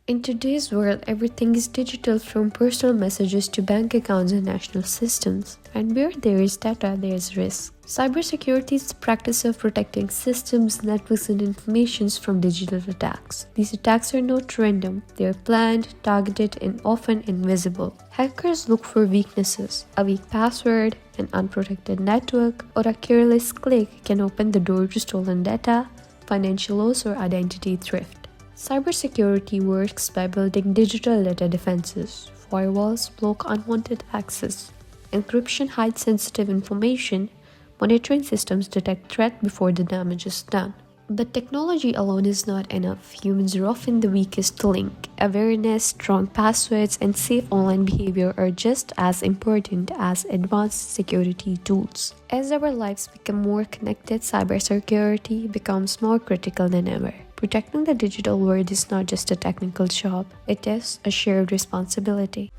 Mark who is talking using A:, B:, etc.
A: In today's world, everything is digital from personal messages to bank accounts and national systems. And where there is data, there is risk. Cybersecurity is the practice of protecting systems, networks, and informations from digital attacks. These attacks are not random, they are planned, targeted, and often invisible. Hackers look for weaknesses. A weak password, an unprotected network, or a careless click can open the door to stolen data, financial loss, or identity theft. Cybersecurity works by building digital data defenses. Firewalls block unwanted access. Encryption hides sensitive information. Monitoring systems detect threat before the damage is done. But technology alone is not enough. Humans are often the weakest link. Awareness, strong passwords, and safe online behavior are just as important as advanced security tools. As our lives become more connected, cybersecurity becomes more critical than ever. Protecting the digital world is not just a technical job, it is a shared responsibility.